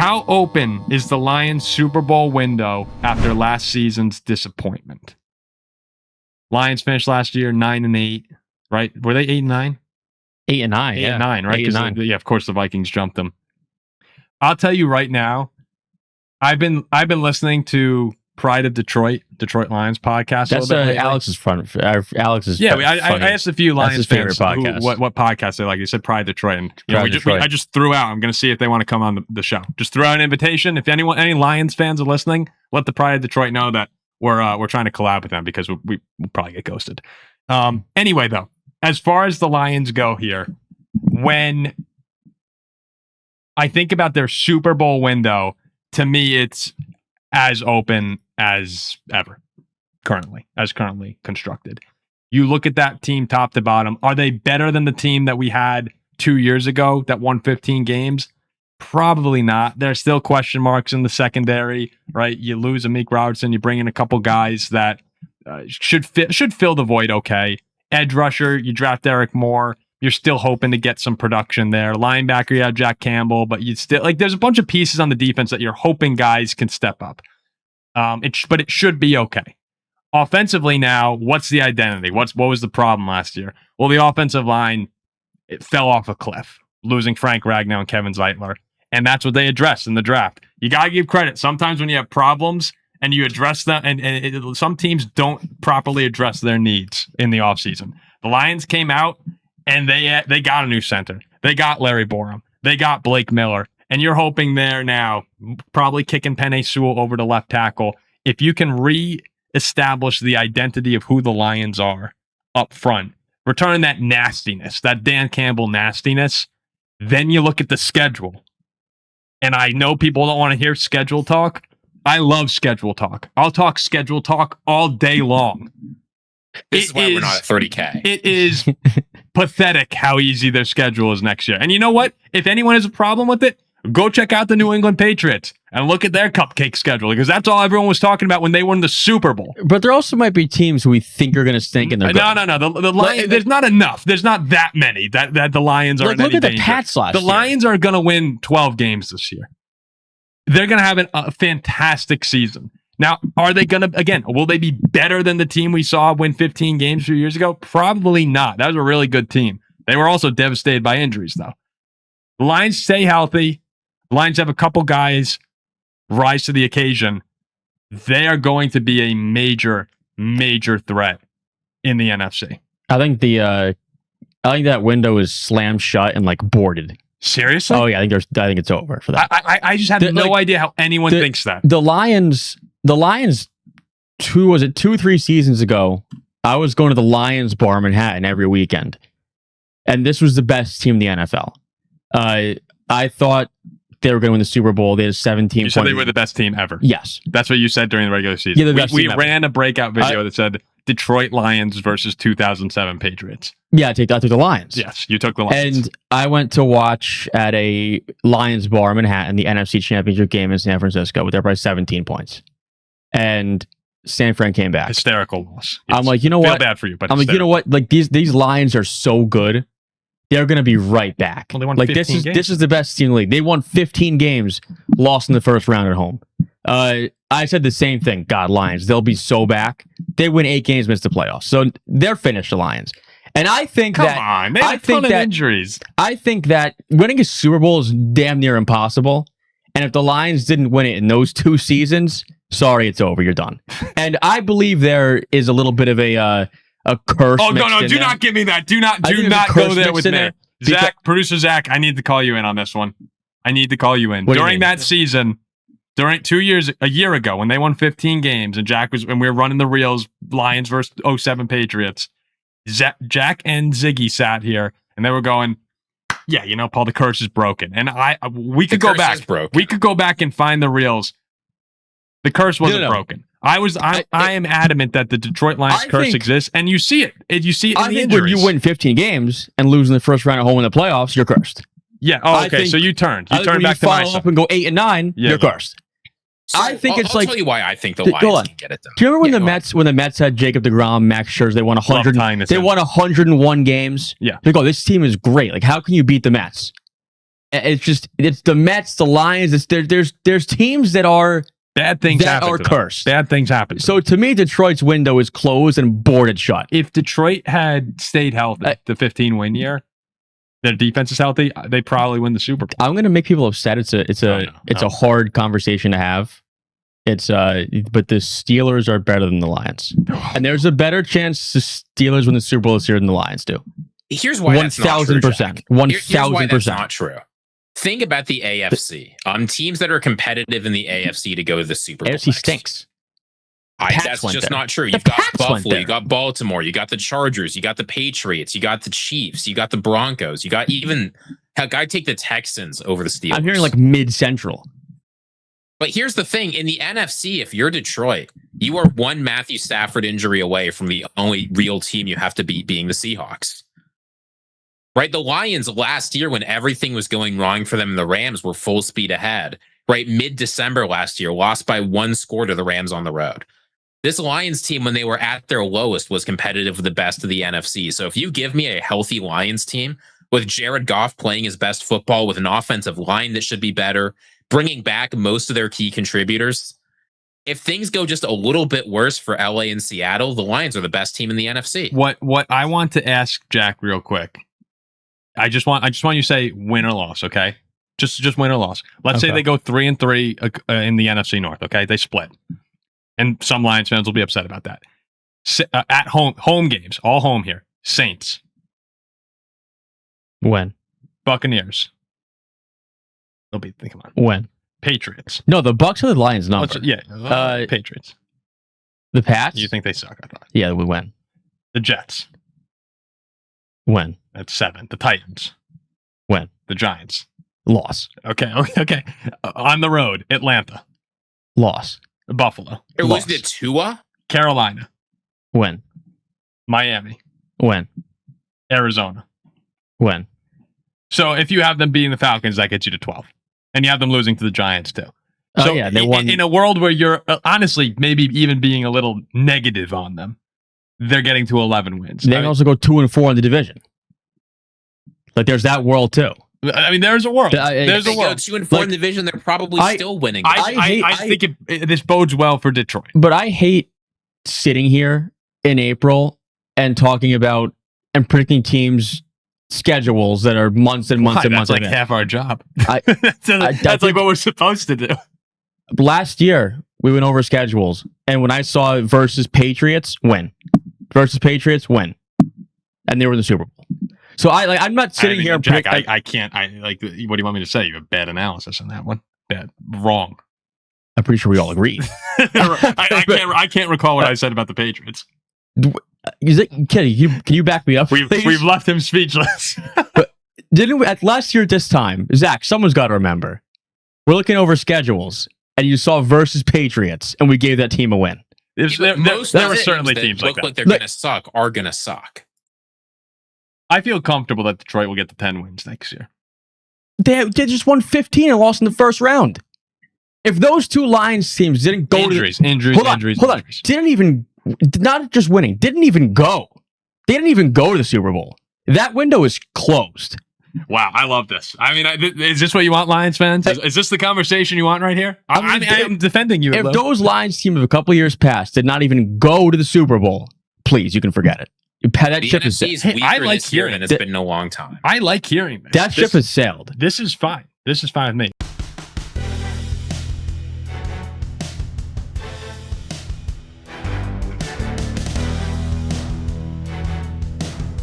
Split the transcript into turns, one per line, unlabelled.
How open is the Lions Super Bowl window after last season's disappointment? Lions finished last year 9-8, right? Were they 8-9?
8-9,
8-9, right?
8-9.
Yeah, of course the Vikings jumped them. I'll tell you right now, I've been listening to Pride of Detroit Lions podcast.
That's Alex's front. Alex's
yeah. I asked a few Lions fans
podcast.
What podcast they like. They said Pride of Detroit, and
Detroit.
I just threw out. I'm going to see if they want to come on the show. Just threw out an invitation. If any Lions fans are listening, let the Pride of Detroit know that we're trying to collab with them because we'll probably get ghosted. Anyway, though, as far as the Lions go here, when I think about their Super Bowl window, to me, it's as open as ever, currently constructed. You look at that team top to bottom. Are they better than the team that we had 2 years ago that won 15 games? Probably not. There's still question marks in the secondary, right? You lose Amik Robertson, you bring in a couple guys that should fill the void okay. Edge rusher, you draft Derek Moore. You're still hoping to get some production there. Linebacker, you have Jack Campbell, but you still there's a bunch of pieces on the defense that you're hoping guys can step up. But it should be okay. Offensively now, what's the identity? What was the problem last year? Well, the offensive line, it fell off a cliff, losing Frank Ragnow and Kevin Ziegler. And that's what they addressed in the draft. You got to give credit. Sometimes when you have problems and you address them, and some teams don't properly address their needs in the offseason. The Lions came out and they got a new center. They got Larry Borum. They got Blake Miller. And you're hoping there now, probably kicking Penei Sewell over to left tackle. If you can re-establish the identity of who the Lions are up front, return that nastiness, that Dan Campbell nastiness, then you look at the schedule. And I know people don't want to hear schedule talk. I love schedule talk. I'll talk schedule talk all day long.
This is why we're not at 30K.
It is pathetic how easy their schedule is next year. And you know what? If anyone has a problem with it, go check out the New England Patriots and look at their cupcake schedule, because that's all everyone was talking about when they won the Super Bowl.
But there also might be teams who we think are going to stink in their
No. The Lions, there's not enough. There's not that many that the Lions are in any danger.
Look at the Pats last year.
The Lions are going to win 12 games this year. They're going to have a fantastic season. Now, are they going to, will they be better than the team we saw win 15 games a few years ago? Probably not. That was a really good team. They were also devastated by injuries, though. The Lions stay healthy. The Lions have a couple guys rise to the occasion. They are going to be a major, major threat in the NFC.
I think that window is slammed shut and boarded.
Seriously?
Oh yeah, I think it's over for that.
I just have no idea how anyone thinks that.
The Lions 2-3 seasons ago, I was going to the Lions bar in Manhattan every weekend. And this was the best team in the NFL. I thought they were going to win the Super Bowl. They had 17
You said they were the best team ever.
Yes.
That's what you said during the regular season.
Yeah,
we ran a breakout video that said Detroit Lions versus 2007 Patriots.
Yeah, I took the Lions.
Yes, you took the Lions.
And I went to watch at a Lions bar in Manhattan, the NFC Championship game in San Francisco, with everybody 17 points. And San Fran came back.
Hysterical loss.
I'm like, you know what?
Feel bad for you, but
I'm like, you know what? These Lions are so good. They're going to be right back.
Well, they won 15 games.
This is the best team in the league. They won 15 games, lost in the first round at home. I said the same thing. God, Lions, they'll be so back. They win 8 games, miss the playoffs. So they're finished, the Lions. And I think
Come on, they have a ton of injuries.
I think that winning a Super Bowl is damn near impossible. And if the Lions didn't win it in those 2 seasons, sorry, it's over. You're done. And I believe there is a little bit of a curse.
Oh, no, do not give me that. Do not go there with me. Zach, producer Zach, I need to call you in on this one. I need to call you in. During that season, a year ago, when they won 15 games and when we were running the reels, Lions versus 07 Patriots, Jack and Ziggy sat here and they were going, yeah, Paul, the curse is broken. And we could go back. We could go back and find the reels. The curse wasn't broken. I am adamant that the Detroit Lions curse exists, and you see it. You see it in the injuries.
When you win 15 games and lose in the first round at home in the playoffs, you're cursed.
Yeah. Oh, okay. So you turned. You turned back to my side.
Follow up and go 8-9. You're cursed.
So
I think
I'll tell you why I think the Lions can get it done.
Do you remember when the Mets had Jacob deGrom, Max Scherzer? They won 100. They won 101 games.
Yeah.
They go, this team is great. How can you beat the Mets? It's the Mets, the Lions. There's teams that are
bad things happen
are
to them.
cursed.
Bad things happen.
So to me, Detroit's window is closed and boarded shut.
If Detroit had stayed healthy, the 15-win year, their defense is healthy, they probably win the Super Bowl.
I'm going to make people upset. It's a hard conversation to have. But the Steelers are better than the Lions, and there's a better chance the Steelers win the Super Bowl this year than the Lions do.
Here's why
1,000%. 1,000%.
That's not true. Think about the AFC. Teams that are competitive in the AFC to go to the Super Bowl.
AFC stinks.
That's just not true. You've got Buffalo, you got Baltimore, you got the Chargers, you got the Patriots, you got the Chiefs, you got the Broncos, you got even heck, I take the Texans over the Steelers.
I'm hearing like mid-central.
But here's the thing: in the NFC, if you're Detroit, you are one Matthew Stafford injury away from the only real team you have to beat being the Seahawks. Right? The Lions last year, when everything was going wrong for them, the Rams were full speed ahead. Right? Mid-December last year, lost by 1 score to the Rams on the road. This Lions team, when they were at their lowest, was competitive with the best of the NFC. So if you give me a healthy Lions team with Jared Goff playing his best football with an offensive line that should be better, bringing back most of their key contributors, if things go just a little bit worse for LA and Seattle, the Lions are the best team in the NFC.
What I want to ask Jack real quick, I just want you to say win or loss, okay? Just win or loss. Let's say they go 3-3 in the NFC North, okay? They split. And some Lions fans will be upset about that. At home games, all home here. Saints.
When?
Buccaneers. They'll be, come on.
When?
Patriots.
No, the Bucs are the Lions number.
Patriots.
The Pats?
You think they suck, I thought.
Yeah, we win.
The Jets.
When?
That's 7. The Titans.
When?
The Giants.
Loss.
Okay. On the road, Atlanta.
Loss.
Buffalo.
Was it Tua?
Carolina.
When?
Miami.
When?
Arizona.
When?
So if you have them beating the Falcons, that gets you to 12. And you have them losing to the Giants too. So
they won.
In a world where you're honestly maybe even being a little negative on them, they're getting to 11 wins.
They can also go 2-4 in the division. Like there's that world too.
I mean, there's a world. There's a world.
2-4 in the division, they're probably still winning.
I think this bodes well for Detroit.
But I hate sitting here in April and talking about and predicting teams' schedules that are months and months and months.
That's like half our job.
That's
like what we're supposed to do.
Last year, we went over schedules, and when I saw versus Patriots, win. Versus Patriots, win. And they were in the Super Bowl. So I'm not sitting here.
Jack, I can't. What do you want me to say? You have bad analysis on that one. Bad, wrong.
I'm pretty sure we all agree.
I can't recall what I said about the Patriots.
Kenny, can you back me up?
We've left him speechless.
But didn't we, at last year at this time, Zach? Someone's got to remember. We're looking over schedules, and you saw versus Patriots, and we gave that team a win.
There were certainly teams like that.
Look like they're going to suck. Are going to suck.
I feel comfortable that Detroit will get to 10 wins next year.
They just won 15 and lost in the first round. If those two Lions teams didn't go
injuries,
hold on. Didn't even, not just winning, didn't even go. They didn't even go to the Super Bowl. That window is closed.
Wow, I love this. I mean, is this what you want, Lions fans? Is this the conversation you want right here? I'm defending you.
If those Lions team of a couple years past did not even go to the Super Bowl, please, you can forget it. That ship has sailed.
I like hearing it. It's been a long time.
I like hearing this.
That ship has sailed.
This is fine. This is fine with me.